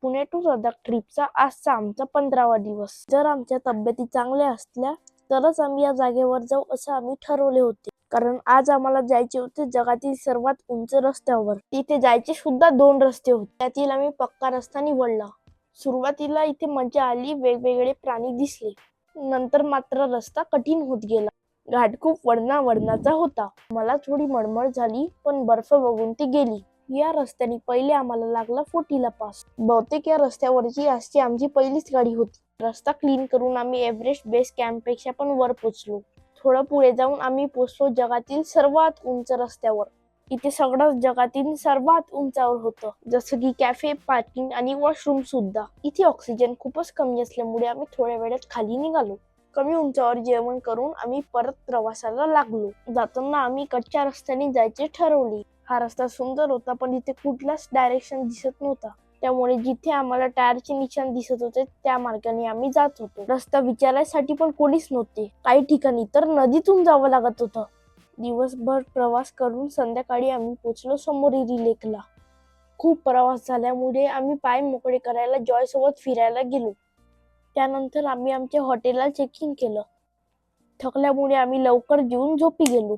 Pune to Ladakh ट्रिपचा आजचा आमचा 15वा दिवस. जर आमच्या तब्येती चांगल्या असल्या तरच आम्ही या जागेवर जाऊ असं आम्ही ठरवले होते. कारण आज आम्हाला जायचे होते जगातील सर्वात उंच रस्त्यावर. तिथे जायचे सुद्धा 2 रस्ते होते. त्यातील आम्ही पक्का रस्ता निवडला. सुरुवातीला इथे मजा आली, वेगवेगळे प्राणी दिसले. नंतर मात्र रस्ता कठीण होत गेला. घाट खूप वळणावळणाचा होता. मला थोडी मळमळ झाली, पण बर्फ बघून ती गेली. या रस्त्याने पहिले आम्हाला लागला फोर्टीला पास. बहुतेक या रस्त्यावरची आजची आमची पहिलीच गाडी होती. रस्ता क्लीन करून आम्ही एव्हरेस्ट बेस कॅम्प पेक्षा पण वर पोहोचलो. थोडं पुढे जाऊन आम्ही पोहोचलो जगातील सर्वात उंच रस्त्यावर. इथे सगळं जगातील सर्वात उंचावर होतं, जसं की कॅफे, पार्किंग आणि वॉशरूम सुद्धा. इथे ऑक्सिजन खूपच कमी असल्यामुळे आम्ही थोड्या वेळात खाली निघालो. कमी उंचावर जेवण करून आम्ही परत प्रवासाला लागलो. जाताना आम्ही कच्च्या रस्त्याने जायचे ठरवले. हा रस्ता सुंदर होता, पण इथे कुठलाच डायरेक्शन दिसत नव्हता. त्यामुळे जिथे आम्हाला टायरचे निशाण दिसत होते त्या मार्गाने आम्ही जात होतो. रस्ता विचारायसाठी पण कोणीच नव्हते. काही ठिकाणी तर नदीतून जावं लागत होतं. दिवसभर प्रवास करून संध्याकाळी आम्ही पोहोचलो समोरील लेकला. खूप प्रवास झाल्यामुळे आम्ही पाय मोकळे करायला जॉय सोबत फिरायला गेलो. त्यानंतर आम्ही आमच्या हॉटेलला चेक इन केलं. थकल्यामुळे आम्ही लवकर जेवून झोपी गेलो.